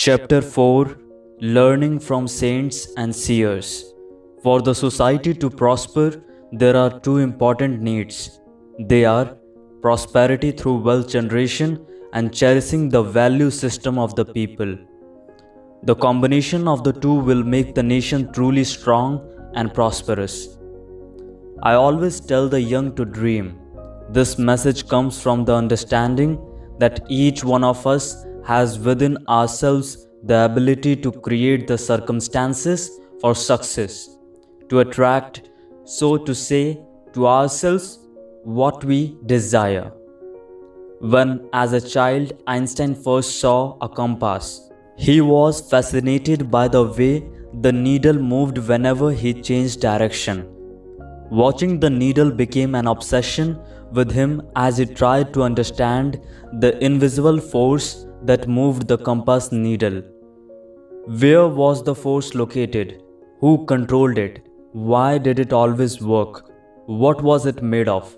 Chapter 4 Learning from Saints and Seers. For the society to prosper, there are two important needs. They are prosperity through wealth generation and cherishing the value system of the people. The combination of the two will make the nation truly strong and prosperous. I always tell the young to dream. This message comes from the understanding that each one of us has within ourselves the ability to create the circumstances for success, to attract, so to say, to ourselves what we desire. When, as a child, Einstein first saw a compass, he was fascinated by the way the needle moved whenever he changed direction. Watching the needle became an obsession with him as he tried to understand the invisible force that moved the compass needle. Where was the force located? Who controlled it? Why did it always work? What was it made of?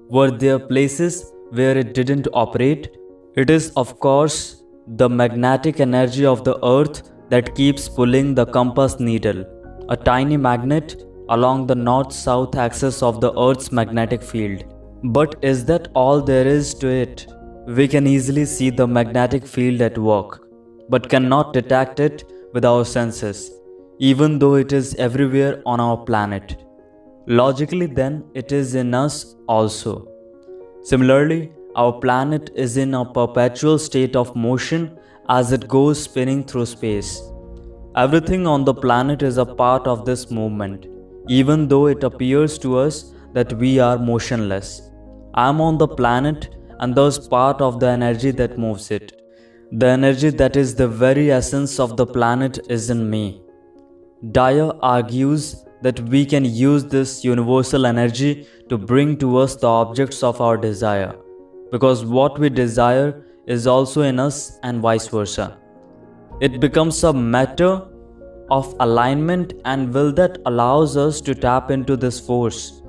Were there places where it didn't operate? It is, of course, the magnetic energy of the earth that keeps pulling the compass needle, a tiny magnet along the north-south axis of the earth's magnetic field. But is that all there is to it? We can easily see the magnetic field at work, but cannot detect it with our senses, even though it is everywhere on our planet. Logically, then, it is in us also. Similarly, our planet is in a perpetual state of motion as it goes spinning through space. Everything on the planet is a part of this movement, even though it appears to us that we are motionless. I am on the planet and thus part of the energy that moves it. The energy that is the very essence of the planet is in me. Dyer argues that we can use this universal energy to bring to us the objects of our desire, because what we desire is also in us and vice versa. It becomes a matter of alignment and will that allows us to tap into this force.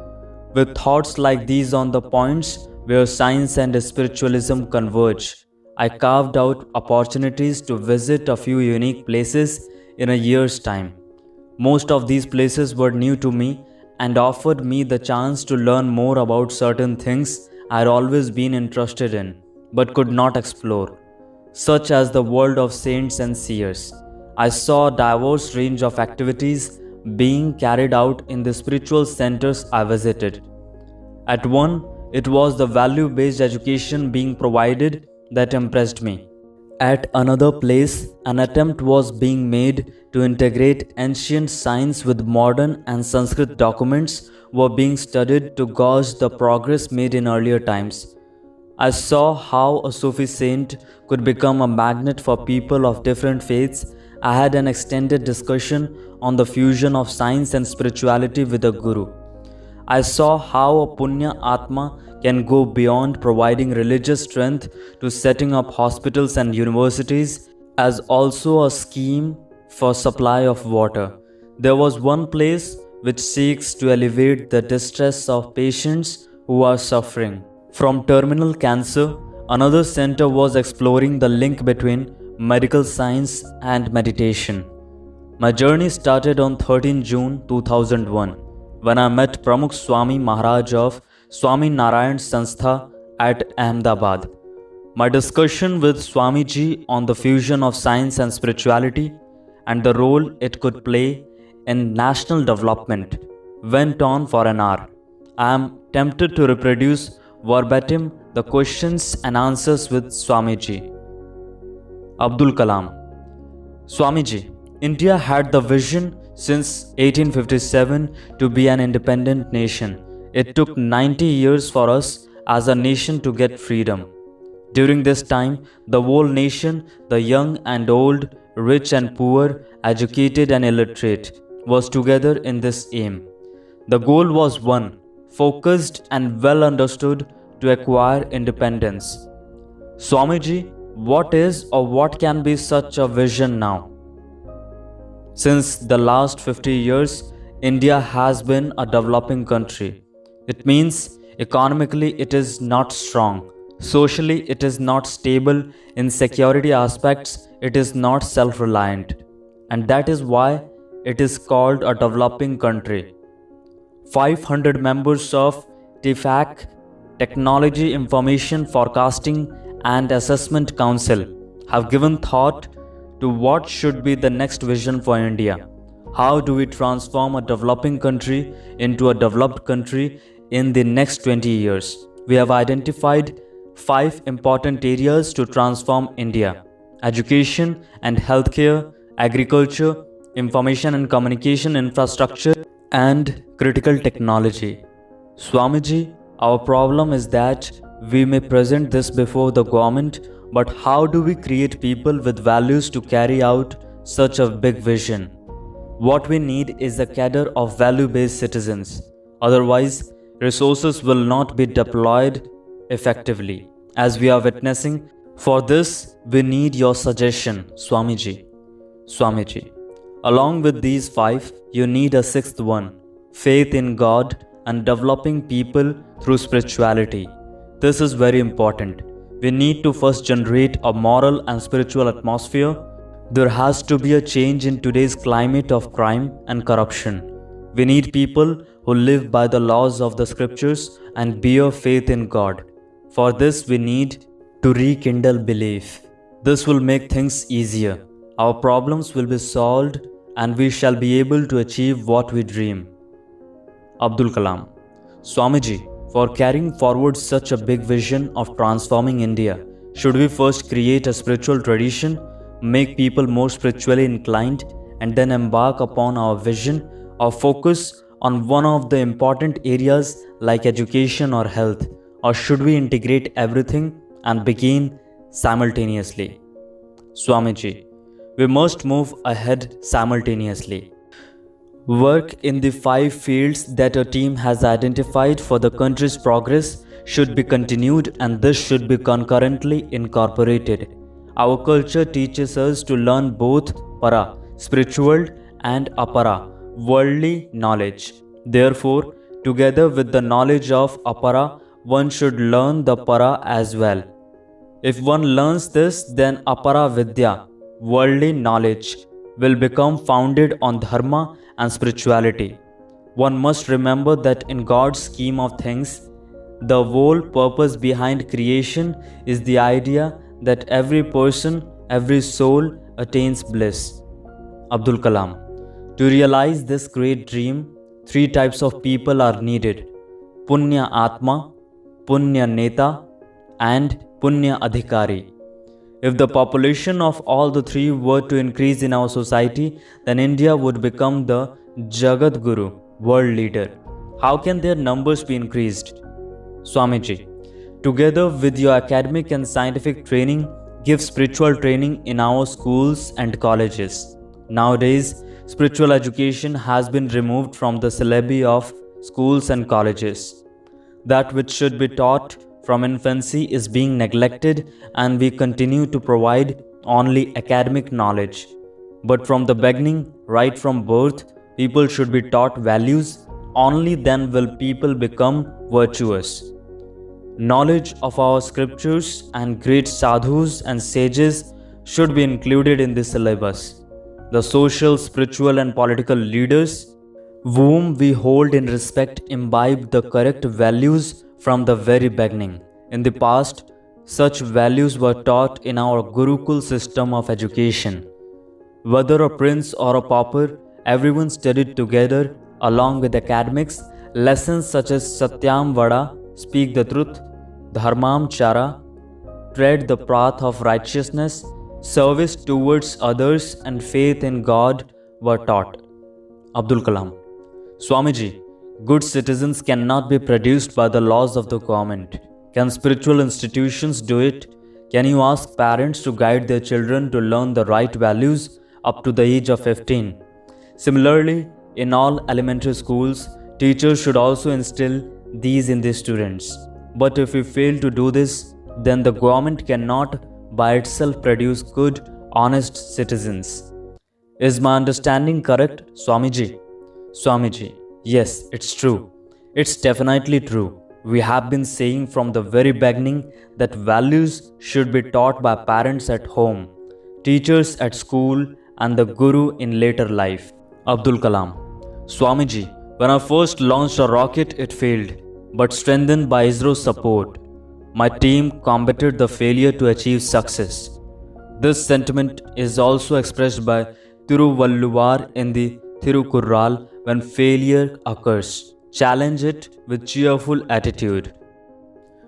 With thoughts like these on the points where science and spiritualism converge, I carved out opportunities to visit a few unique places in a year's time. Most of these places were new to me and offered me the chance to learn more about certain things I had always been interested in, but could not explore, such as the world of saints and seers. I saw a diverse range of activities being carried out in the spiritual centers I visited. At one, it was the value-based education being provided that impressed me. At another place, an attempt was being made to integrate ancient science with modern and Sanskrit documents were being studied to gauge the progress made in earlier times. I saw how a Sufi saint could become a magnet for people of different faiths. I had an extended discussion on the fusion of science and spirituality with a guru. I saw how a Punya Atma can go beyond providing religious strength to setting up hospitals and universities as also a scheme for supply of water. There was one place which seeks to alleviate the distress of patients who are suffering from terminal cancer. Another center was exploring the link between medical science and meditation. My journey started on 13 June 2001 when I met Pramukh Swami Maharaj of Swami Narayan Sanstha at Ahmedabad. My discussion with Swamiji on the fusion of science and spirituality and the role it could play in national development went on for an hour. I am tempted to reproduce verbatim the questions and answers with Swamiji. Abdul Kalam. Swamiji, India had the vision since 1857 to be an independent nation. It took 90 years for us as a nation to get freedom. During this time, the whole nation, the young and old, rich and poor, educated and illiterate, was together in this aim. The goal was one, focused and well understood, to acquire independence. Swamiji, what is or what can be such a vision now? Since the last 50 years, India has been a developing country. It means economically it is not strong, socially it is not stable, in security aspects it is not self reliant, and that is why it is called a developing country. 500 members of TIFAC, Technology Information Forecasting and Assessment Council, have given thought to what should be the next vision for India. How do we transform a developing country into a developed country in the next 20 years? We have identified 5 important areas to transform India: education and healthcare, agriculture, information and communication infrastructure, and critical technology. Swamiji, our problem is that we may present this before the government, but how do we create people with values to carry out such a big vision? What we need is a cadre of value-based citizens. Otherwise, resources will not be deployed effectively, as we are witnessing. For this, we need your suggestion, Swamiji. Swamiji, along with these 5, you need a 6th one: faith in God and developing people through spirituality. This is very important. We need to first generate a moral and spiritual atmosphere. There has to be a change in today's climate of crime and corruption. We need people who live by the laws of the scriptures and bear faith in God. For this, we need to rekindle belief. This will make things easier. Our problems will be solved and we shall be able to achieve what we dream. Abdul Kalam. Swamiji, for carrying forward such a big vision of transforming India, should we first create a spiritual tradition, make people more spiritually inclined, and then embark upon our vision or focus on one of the important areas like education or health? Or should we integrate everything and begin simultaneously? Swamiji, we must move ahead simultaneously. Work in the 5 fields that a team has identified for the country's progress should be continued, and this should be concurrently incorporated. Our culture teaches us to learn both para, spiritual, and apara, worldly knowledge. Therefore, together with the knowledge of apara, one should learn the para as well. If one learns this, then apara vidya, worldly knowledge, will become founded on dharma and spirituality. One must remember that in God's scheme of things, the whole purpose behind creation is the idea that every person, every soul attains bliss. Abdul Kalam. To realize this great dream, 3 types of people are needed: Punya Atma, Punya Neta, and Punya Adhikari. If the population of all the 3 were to increase in our society, then India would become the Jagat Guru, world leader. How can their numbers be increased? Swamiji, together with your academic and scientific training, give spiritual training in our schools and colleges. Nowadays, spiritual education has been removed from the syllabi of schools and colleges. That which should be taught from infancy is being neglected, and we continue to provide only academic knowledge. But from the beginning, right from birth, people should be taught values. Only then will people become virtuous. Knowledge of our scriptures and great sadhus and sages should be included in the syllabus. The social, spiritual, and political leaders whom we hold in respect imbibe the correct values from the very beginning. In the past, such values were taught in our Gurukul system of education. Whether a prince or a pauper, everyone studied together along with academics. Lessons such as Satyam Vada, speak the truth, Dharmam Chara, tread the path of righteousness, service towards others, and faith in God were taught. Abdul Kalam. Swamiji, good citizens cannot be produced by the laws of the government. Can spiritual institutions do it? Can you ask parents to guide their children to learn the right values up to the age of 15? Similarly, in all elementary schools, teachers should also instill these in their students. But if we fail to do this, then the government cannot by itself produce good, honest citizens. Is my understanding correct, Swamiji? Swamiji, yes, it's true. It's definitely true. We have been saying from the very beginning that values should be taught by parents at home. teachers at school, and the guru in later life. Abdul Kalam. Swamiji, when I first launched a rocket, it failed, but strengthened by ISRO's support, my team combated the failure to achieve success. This sentiment is also expressed by Thiruvalluvar in the Thirukurral when failure occurs. Challenge it with cheerful attitude.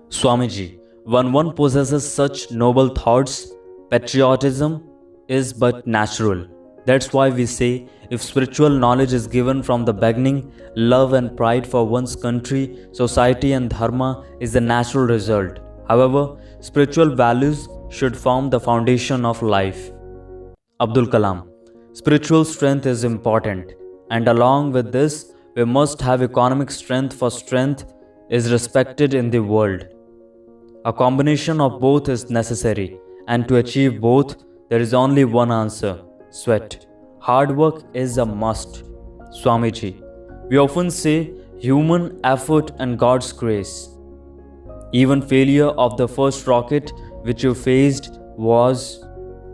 Swamiji, when one possesses such noble thoughts, patriotism is but natural. That's why we say if spiritual knowledge is given from the beginning, love and pride for one's country, society, and dharma is the natural result. However, spiritual values should form the foundation of life. Abdul Kalam. Spiritual strength is important, and along with this, we must have economic strength, for strength is respected in the world. A combination of both is necessary, and to achieve both, there is only one answer: sweat. Hard work is a must. Swamiji, we often say human effort and God's grace. Even failure of the first rocket which you faced was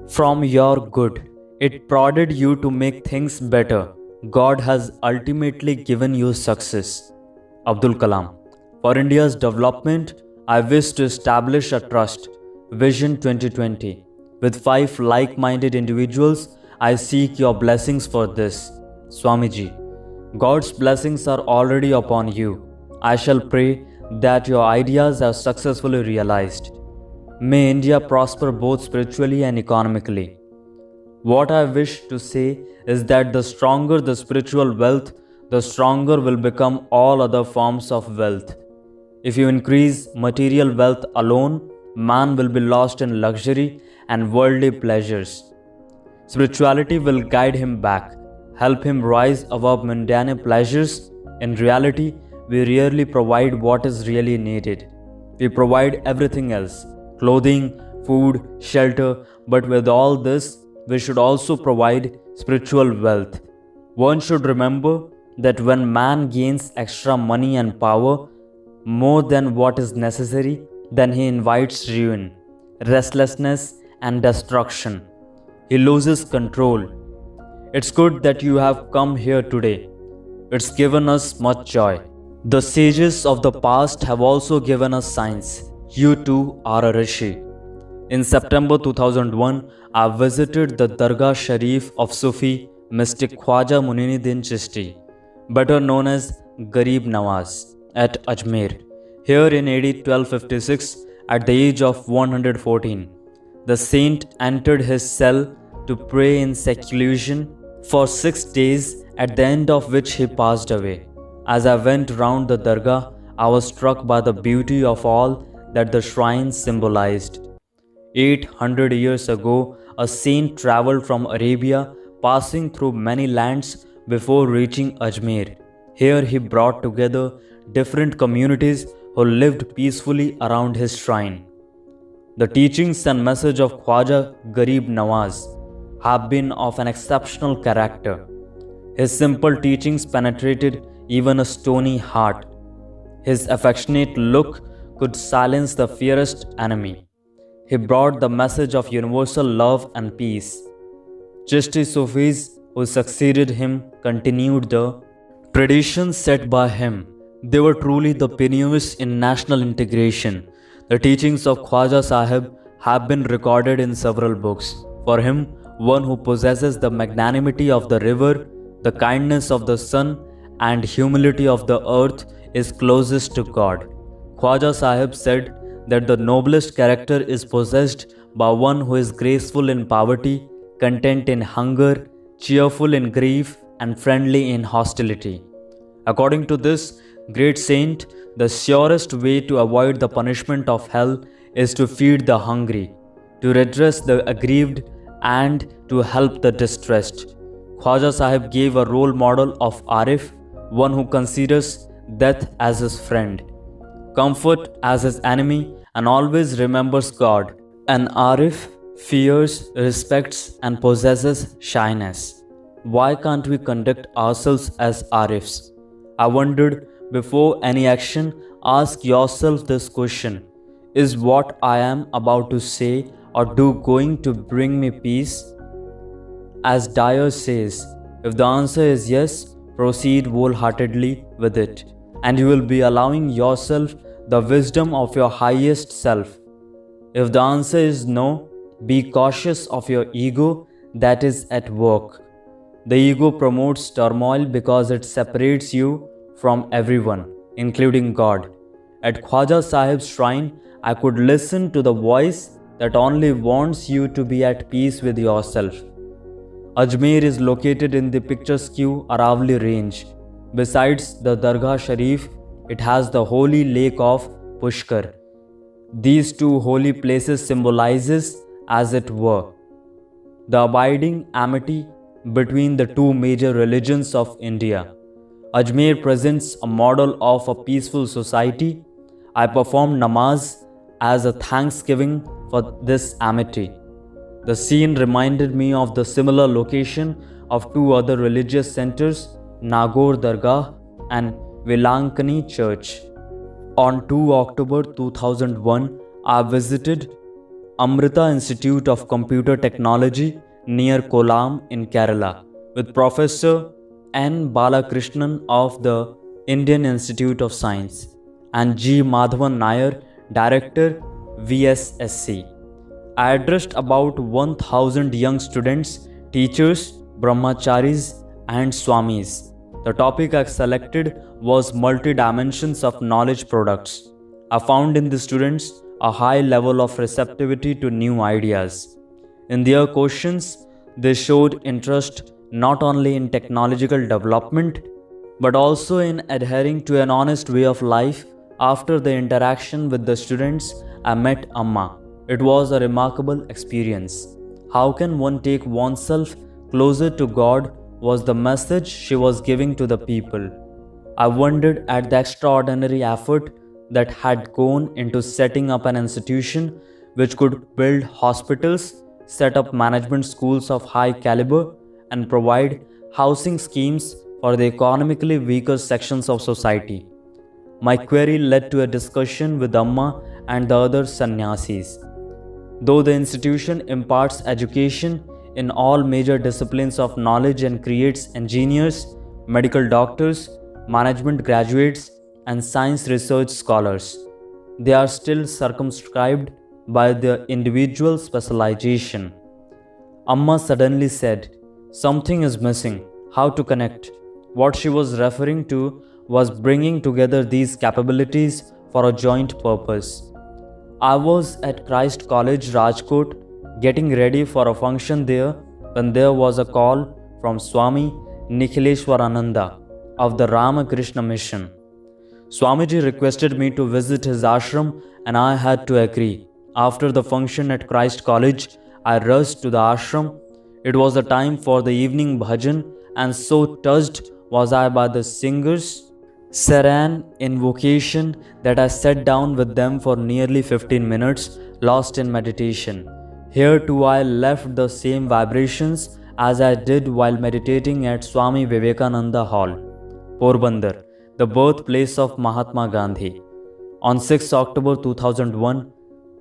from your good. It prodded you to make things better. God has ultimately given you success. Abdul Kalam. For India's development, I wish to establish a trust. Vision 2020. With 5 like-minded individuals, I seek your blessings for this. Swamiji, God's blessings are already upon you. I shall pray that your ideas are successfully realized. May India prosper both spiritually and economically. What I wish to say is that the stronger the spiritual wealth, the stronger will become all other forms of wealth. If you increase material wealth alone, man will be lost in luxury and worldly pleasures. Spirituality will guide him back, help him rise above mundane pleasures. In reality, we rarely provide what is really needed. We provide everything else: clothing, food, shelter, but with all this, we should also provide spiritual wealth. One should remember that when man gains extra money and power, more than what is necessary, then he invites ruin, restlessness, and destruction. He loses control. It's good that you have come here today. It's given us much joy. The sages of the past have also given us signs. You too are a rishi. In September 2001, I visited the Dargah Sharif of Sufi mystic Khwaja Muninuddin Chishti, better known as Garib Nawaz, at Ajmer. Here in AD 1256, at the age of 114, the saint entered his cell to pray in seclusion for 6 days, at the end of which he passed away. As I went round the Dargah, I was struck by the beauty of all that the shrine symbolized. 800 years ago, a saint traveled from Arabia, passing through many lands before reaching Ajmer. Here he brought together different communities who lived peacefully around his shrine. The teachings and message of Khwaja Garib Nawaz have been of an exceptional character. His simple teachings penetrated even a stony heart. His affectionate look could silence the fiercest enemy. He brought the message of universal love and peace. Chishti Sufis who succeeded him continued the traditions set by him. They were truly the pioneers in national integration. The teachings of Khwaja Sahib have been recorded in several books. For him, one who possesses the magnanimity of the river, the kindness of the sun, and humility of the earth is closest to God. Khwaja Sahib said that the noblest character is possessed by one who is graceful in poverty, content in hunger, cheerful in grief, and friendly in hostility. According to this great saint, the surest way to avoid the punishment of hell is to feed the hungry, to redress the aggrieved, and to help the distressed. Khwaja Sahib gave a role model of Arif, one who considers death as his friend, comfort as his enemy, and always remembers God. An Arif fears, respects, and possesses shyness. Why can't we conduct ourselves as Arifs? I wondered, before any action, ask yourself this question: is what I am about to say or do going to bring me peace? As Dyer says, if the answer is yes, proceed wholeheartedly with it, and you will be allowing yourself the wisdom of your highest self. If the answer is no, be cautious of your ego that is at work. The ego promotes turmoil because it separates you from everyone, including God. At Khwaja Sahib's shrine, I could listen to the voice that only wants you to be at peace with yourself. Ajmer is located in the picturesque Aravali range. Besides the Dargah Sharif, it has the holy lake of Pushkar. These two holy places symbolizes, as it were, the abiding amity between the two major religions of India. Ajmer presents a model of a peaceful society. I performed namaz as a thanksgiving for this amity. The scene reminded me of the similar location of two other religious centers, Nagore Dargah and Velankani Church. On 2 October 2001, I visited Amrita Institute of Computer Technology near Kalam in Kerala with Professor N. Balakrishnan of the Indian Institute of Science and G. Madhavan Nair, Director, VSSC. I addressed about 1,000 young students, teachers, brahmacharis and swamis. The topic I selected was multi-dimensions of knowledge products. I found in the students a high level of receptivity to new ideas. In their questions, they showed interest not only in technological development but also in adhering to an honest way of life. After the interaction with the students, I met Amma. It was a remarkable experience. How can one take oneself closer to God was the message she was giving to the people. I wondered at the extraordinary effort that had gone into setting up an institution which could build hospitals, set up management schools of high caliber, and provide housing schemes for the economically weaker sections of society. My query led to a discussion with Amma and the other sannyasis. Though the institution imparts education in all major disciplines of knowledge and creates engineers, medical doctors, management graduates, and science research scholars, they are still circumscribed by their individual specialization. Amma suddenly said, "Something is missing. How to connect?" What she was referring to was bringing together these capabilities for a joint purpose. I was at Christ College, Rajkot, getting ready for a function there when there was a call from Swami Nikhileshwarananda of the Ramakrishna Mission. Swamiji requested me to visit his ashram and I had to agree. After the function at Christ College, I rushed to the ashram. It was the time for the evening bhajan and so touched was I by the singers' serene invocation that I sat down with them for nearly 15 minutes, lost in meditation. Here too I left the same vibrations as I did while meditating at Swami Vivekananda Hall, Porbandar, the birthplace of Mahatma Gandhi. On 6 October 2001,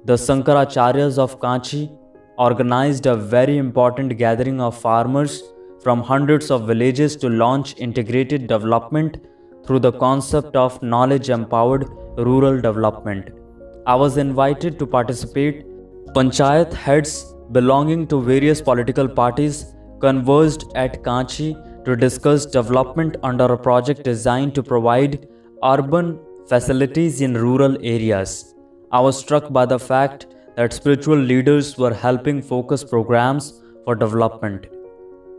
the Sankaracharyas of Kanchi organized a very important gathering of farmers from hundreds of villages to launch integrated development through the concept of knowledge-empowered rural development. I was invited to participate. Panchayat heads belonging to various political parties converged at Kanchi to discuss development under a project designed to provide urban facilities in rural areas. I was struck by the fact that spiritual leaders were helping focus programs for development.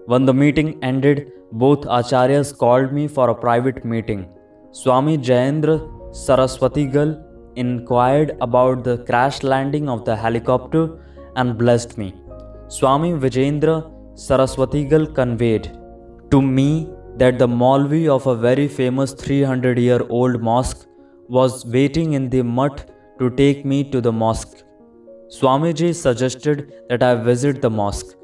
When the meeting ended, both acharyas called me for a private meeting. Swami Jayendra Saraswatigal inquired about the crash landing of the helicopter and blessed me. Swami Vijendra Saraswatigal conveyed to me that the Maulvi of a very famous 300-year-old mosque was waiting in the mutt to take me to the mosque. Swamiji suggested that I visit the mosque.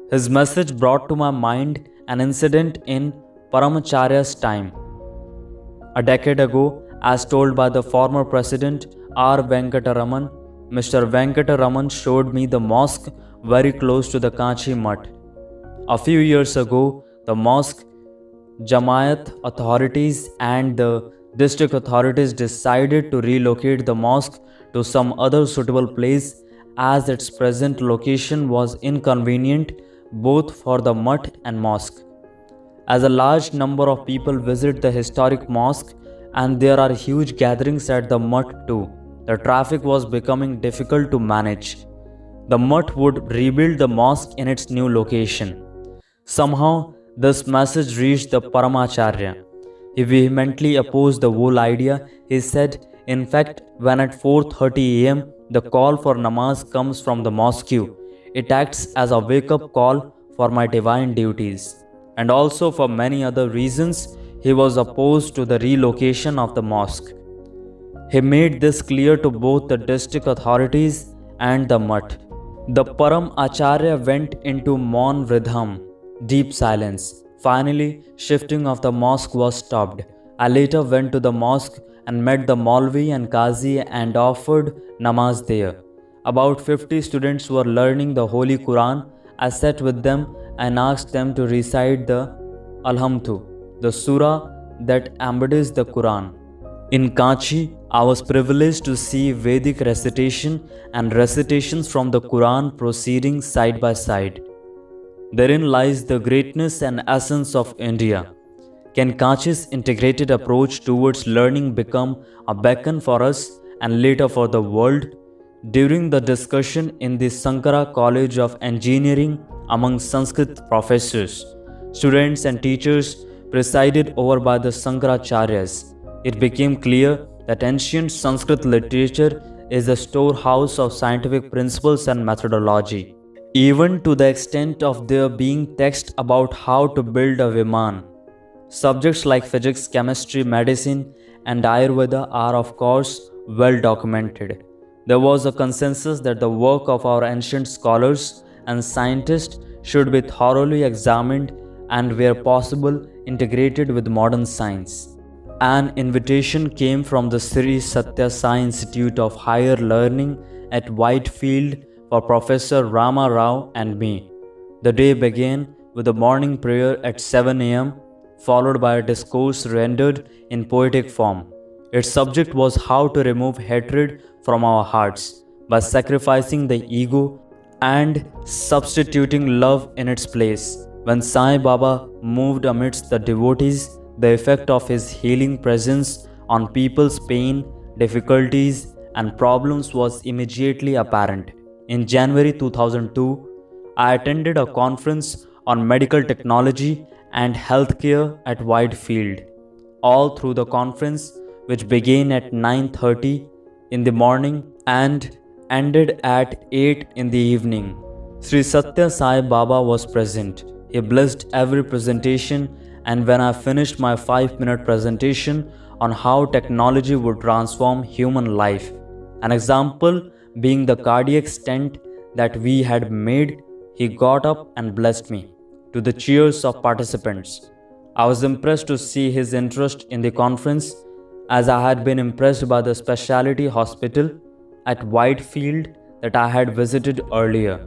His message brought to my mind an incident in Paramacharya's time. A decade ago, as told by the former president R. Venkataraman, Mr. Venkataraman showed me the mosque very close to the Kanchi Mutt. A few years ago, the mosque Jamaat authorities and the district authorities decided to relocate the mosque to some other suitable place as its present location was inconvenient both for the mutt and mosque. As a large number of people visit the historic mosque and there are huge gatherings at the mutt too, the traffic was becoming difficult to manage. The mutt would rebuild the mosque in its new location. Somehow, this message reached the Paramacharya. He vehemently opposed the whole idea. He said, in fact, when at 4:30 am the call for namaz comes from the mosque, it acts as a wake-up call for my divine duties. And also for many other reasons, he was opposed to the relocation of the mosque. He made this clear to both the district authorities and the mutt. The Param Acharya went into Maun Vridham, deep silence. Finally, shifting of the mosque was stopped. I later went to the mosque and met the Maulvi and Qazi and offered namaz there. About 50 students were learning the Holy Quran. I sat with them and asked them to recite the Alhamdu, the surah that embodies the Quran. In Kanchi, I was privileged to see Vedic recitation and recitations from the Quran proceeding side by side. Therein lies the greatness and essence of India. Can Kanchi's integrated approach towards learning become a beacon for us and later for the world? During the discussion in the Sankara College of Engineering among Sanskrit professors, students and teachers presided over by the Shankaracharyas, it became clear that ancient Sanskrit literature is a storehouse of scientific principles and methodology, even to the extent of there being text about how to build a Viman. Subjects like physics, chemistry, medicine, and Ayurveda are, of course, well documented. There was a consensus that the work of our ancient scholars and scientists should be thoroughly examined and, where possible, integrated with modern science. An invitation came from the Sri Satya Sai Institute of Higher Learning at Whitefield for Professor Rama Rao and me. The day began with a morning prayer at 7 am, followed by a discourse rendered in poetic form. Its subject was how to remove hatred from our hearts by sacrificing the ego and substituting love in its place. When Sai Baba moved amidst the devotees, the effect of his healing presence on people's pain, difficulties, and problems was immediately apparent. In January 2002, I attended a conference on medical technology and healthcare at Whitefield. All through the conference, which began at 9:30 in the morning and ended at 8 in the evening, Sri Satya Sai Baba was present. He blessed every presentation, and when I finished my 5-minute presentation on how technology would transform human life, an example being the cardiac stent that we had made, he got up and blessed me. To the cheers of participants, I was impressed to see his interest in the conference, as I had been impressed by the specialty hospital at Whitefield that I had visited earlier.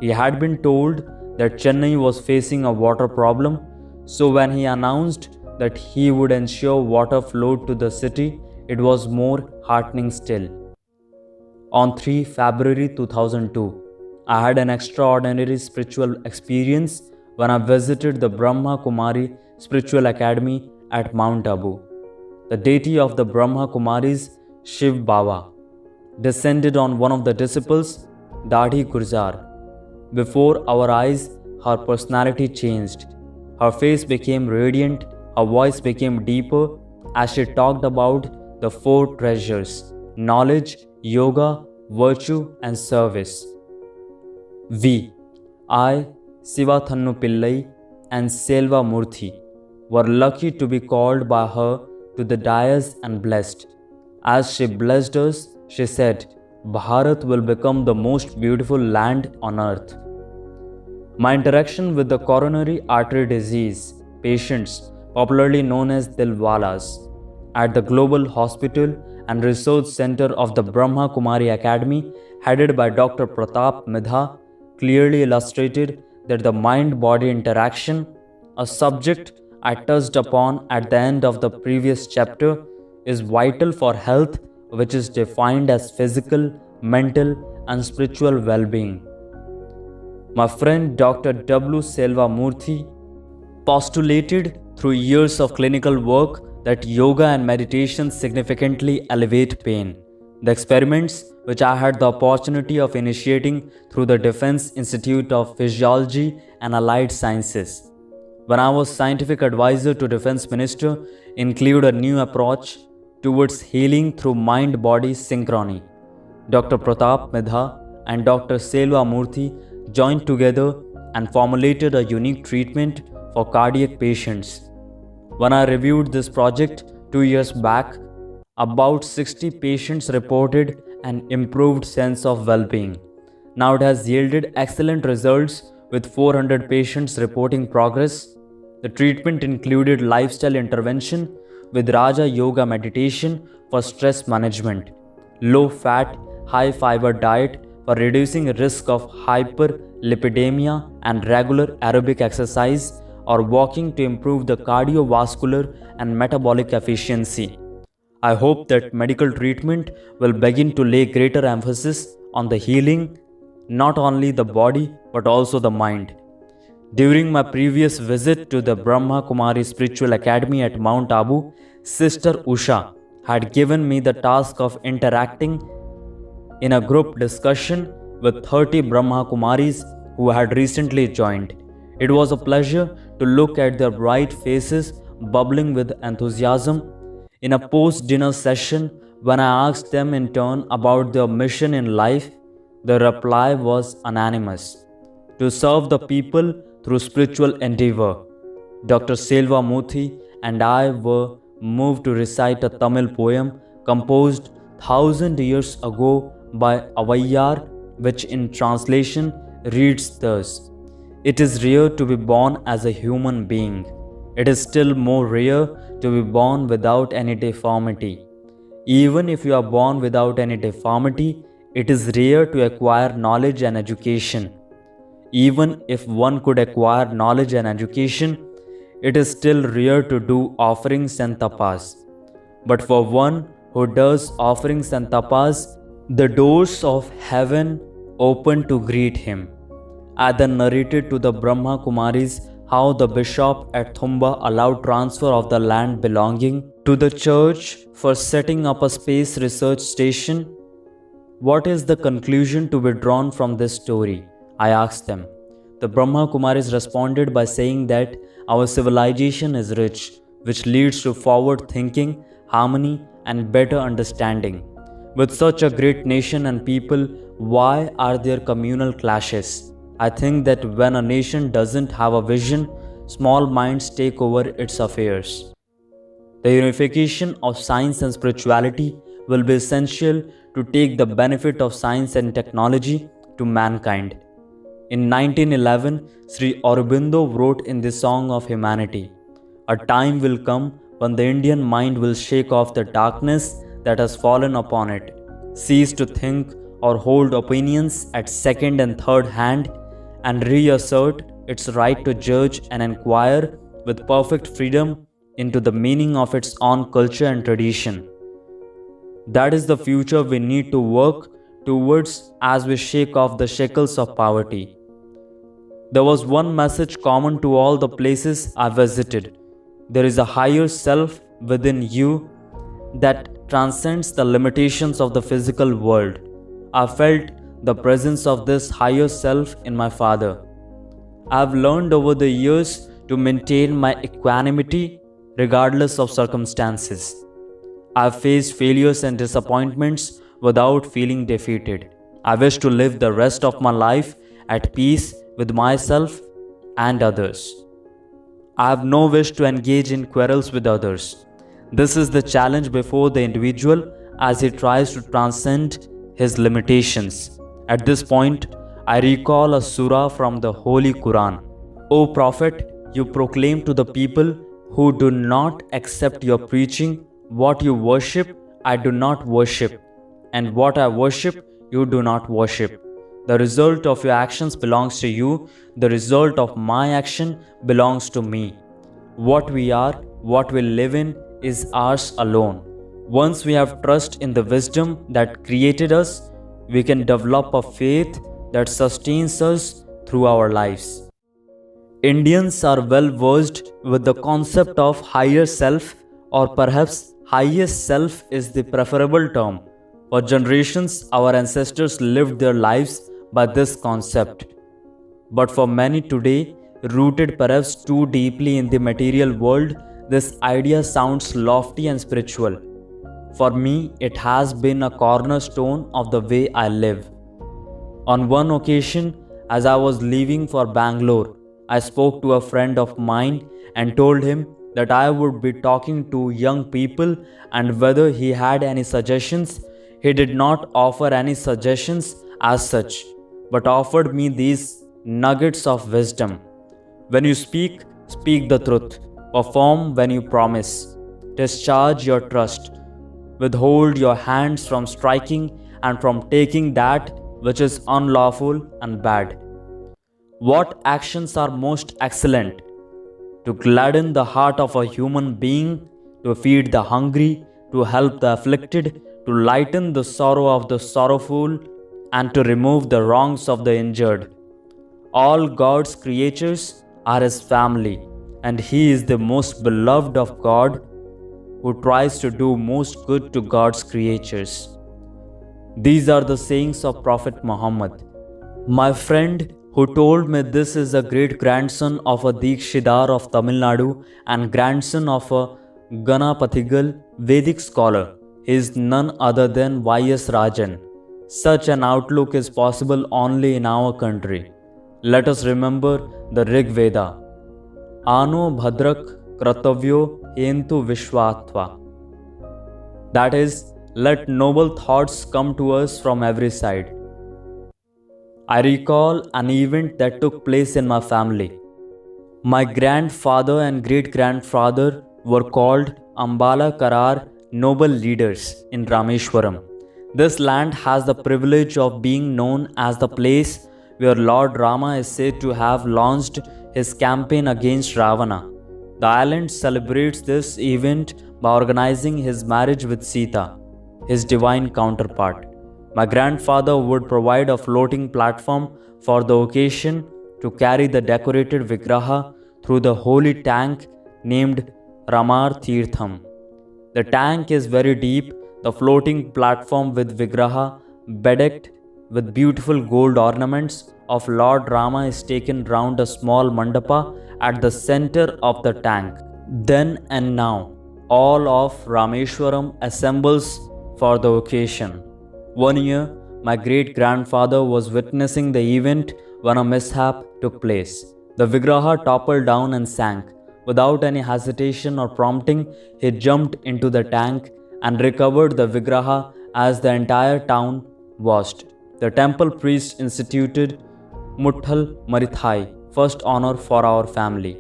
He had been told that Chennai was facing a water problem, so when he announced that he would ensure water flowed to the city, it was more heartening still. On 3 February 2002, I had an extraordinary spiritual experience when I visited the Brahma Kumari Spiritual Academy at Mount Abu. The deity of the Brahma Kumaris, Shiv Baba, descended on one of the disciples, Dadhi Gurjar. Before our eyes, her personality changed. Her face became radiant, her voice became deeper as she talked about the 4 treasures: knowledge, yoga, virtue, and service. I, Sivathannu Pillai, and Selva Murthy were lucky to be called by her to the dais and blessed. As she blessed us, she said, "Bharat will become the most beautiful land on earth." My interaction with the coronary artery disease patients, popularly known as Dilwalas, at the Global Hospital and Research Center of the Brahma Kumari Academy headed by Dr. Pratap Midha, clearly illustrated that the mind-body interaction, a subject I touched upon at the end of the previous chapter, is vital for health, which is defined as physical, mental, and spiritual well-being. My friend Dr. W. Selva Murthy postulated through years of clinical work that yoga and meditation significantly elevate pain. The experiments, which I had the opportunity of initiating through the Defense Institute of Physiology and Allied Sciences, when I was scientific advisor to Defense Minister, include a new approach towards healing through mind-body synchrony. Dr. Pratap Midha and Dr. Selva Murthy joined together and formulated a unique treatment for cardiac patients. When I reviewed this project 2 years back, about 60 patients reported an improved sense of well-being. Now it has yielded excellent results with 400 patients reporting progress. The treatment included lifestyle intervention with Raja Yoga meditation for stress management, low-fat, high-fiber diet for reducing risk of hyperlipidemia, and regular aerobic exercise or walking to improve the cardiovascular and metabolic efficiency. I hope that medical treatment will begin to lay greater emphasis on the healing, not only the body but also the mind. During my previous visit to the Brahma Kumari Spiritual Academy at Mount Abu, Sister Usha had given me the task of interacting in a group discussion with 30 Brahma Kumaris who had recently joined. It was a pleasure to look at their bright faces bubbling with enthusiasm. In a post-dinner session, when I asked them in turn about their mission in life, the reply was unanimous: to serve the people through spiritual endeavor. Dr. Selva Murthy and I were moved to recite a Tamil poem composed 1,000 years ago by Avaiyar, which in translation reads thus: "It is rare to be born as a human being. It is still more rare to be born without any deformity. Even if you are born without any deformity, it is rare to acquire knowledge and education. Even if one could acquire knowledge and education, it is still rare to do offerings and tapas. But for one who does offerings and tapas, the doors of heaven open to greet him." I then narrated to the Brahma Kumaris how the bishop at Thumba allowed transfer of the land belonging to the church for setting up a space research station. "What is the conclusion to be drawn from this story?" I asked them. The Brahma Kumaris responded by saying that our civilization is rich, which leads to forward thinking, harmony, and better understanding. With such a great nation and people, why are there communal clashes? I think that when a nation doesn't have a vision, small minds take over its affairs. The unification of science and spirituality will be essential to take the benefit of science and technology to mankind. In 1911, Sri Aurobindo wrote in the Song of Humanity, "A time will come when the Indian mind will shake off the darkness that has fallen upon it, cease to think or hold opinions at second and third hand, and reassert its right to judge and inquire with perfect freedom into the meaning of its own culture and tradition." That is the future we need to work towards as we shake off the shackles of poverty. There was one message common to all the places I visited. There is a higher self within you that transcends the limitations of the physical world. I felt the presence of this higher self in my father. I have learned over the years to maintain my equanimity regardless of circumstances. I have faced failures and disappointments without feeling defeated. I wish to live the rest of my life at peace with myself and others. I have no wish to engage in quarrels with others. This is the challenge before the individual as he tries to transcend his limitations. At this point, I recall a surah from the Holy Quran. "O Prophet, you proclaim to the people who do not accept your preaching, what you worship, I do not worship, and what I worship, you do not worship. The result of your actions belongs to you, the result of my action belongs to me. What we are, what we live in, is ours alone. Once we have trust in the wisdom that created us, we can develop a faith that sustains us through our lives. Indians are well versed with the concept of higher self, or perhaps highest self is the preferable term. For generations, our ancestors lived their lives by this concept. But for many today, rooted perhaps too deeply in the material world, this idea sounds lofty and spiritual. For me, it has been a cornerstone of the way I live. On one occasion, as I was leaving for Bangalore, I spoke to a friend of mine and told him that I would be talking to young people and whether he had any suggestions. He did not offer any suggestions as such, but offered me these nuggets of wisdom. When you speak, speak the truth. Perform when you promise. Discharge your trust. Withhold your hands from striking and from taking that which is unlawful and bad. What actions are most excellent? To gladden the heart of a human being, to feed the hungry, to help the afflicted, to lighten the sorrow of the sorrowful, and to remove the wrongs of the injured. All God's creatures are His family, and He is the most beloved of God, who tries to do most good to God's creatures. These are the sayings of Prophet Muhammad. My friend who told me this is a great grandson of a Dikshidar of Tamil Nadu and grandson of a Ganapathigal Vedic scholar. He is none other than Y.S. Rajan. Such an outlook is possible only in our country. Let us remember the Rig Veda. Ano bhadrak kratavyo hentu vishvatva. That is, let noble thoughts come to us from every side. I recall an event that took place in my family. My grandfather and great-grandfather were called Ambala Karar noble leaders in Rameshwaram. This land has the privilege of being known as the place where Lord Rama is said to have launched his campaign against Ravana. The island celebrates this event by organizing his marriage with Sita, his divine counterpart. My grandfather would provide a floating platform for the occasion to carry the decorated Vigraha through the holy tank named Ramar Tirtham. The tank is very deep. The floating platform with Vigraha bedecked with beautiful gold ornaments of Lord Rama is taken round a small mandapa at the center of the tank. Then and now, all of Rameshwaram assembles for the occasion. One year, my great-grandfather was witnessing the event when a mishap took place. The Vigraha toppled down and sank. Without any hesitation or prompting, he jumped into the tank and recovered the Vigraha as the entire town watched. The temple priest instituted Mutthal Marithai, first honor for our family.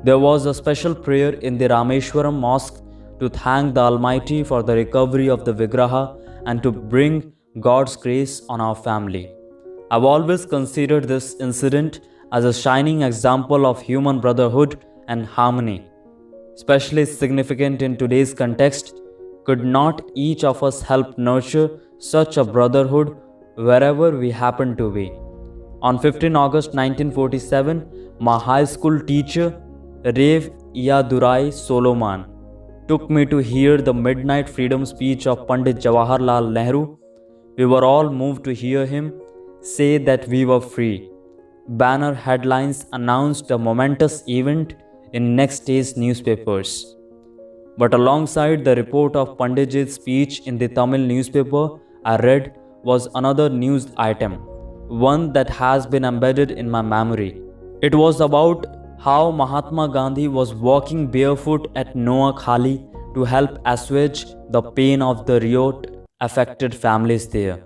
There was a special prayer in the Rameshwaram mosque to thank the Almighty for the recovery of the Vigraha and to bring God's grace on our family. I've always considered this incident as a shining example of human brotherhood and harmony. Especially significant in today's context, could not each of us help nurture such a brotherhood wherever we happen to be? On 15 August 1947, my high school teacher, Rev. Iyadurai Solomon, took me to hear the midnight freedom speech of Pandit Jawaharlal Nehru. We were all moved to hear him say that we were free. Banner headlines announced a momentous event in next day's newspapers. But alongside the report of Panditji's speech in the Tamil newspaper I read was another news item, one that has been embedded in my memory. It was about how Mahatma Gandhi was walking barefoot at Noakhali to help assuage the pain of the riot-affected families there.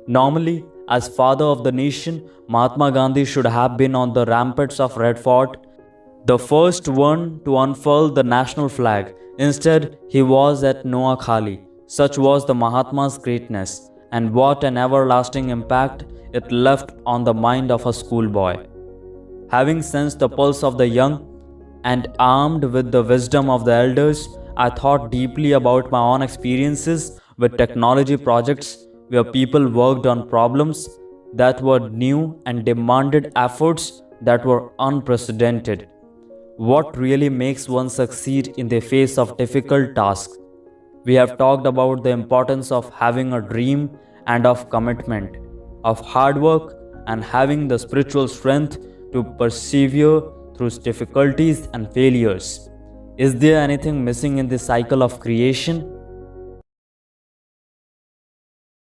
Normally, as father of the nation, Mahatma Gandhi should have been on the ramparts of Red Fort, the first one to unfurl the national flag. Instead, he was at Noakhali. Such was the Mahatma's greatness. and what an everlasting impact it left on the mind of a schoolboy. Having sensed the pulse of the young and armed with the wisdom of the elders, I thought deeply about my own experiences with technology projects where people worked on problems that were new and demanded efforts that were unprecedented. What really makes one succeed in the face of difficult tasks? We have talked about the importance of having a dream and of commitment, of hard work and having the spiritual strength to persevere through difficulties and failures. Is there anything missing in the cycle of creation?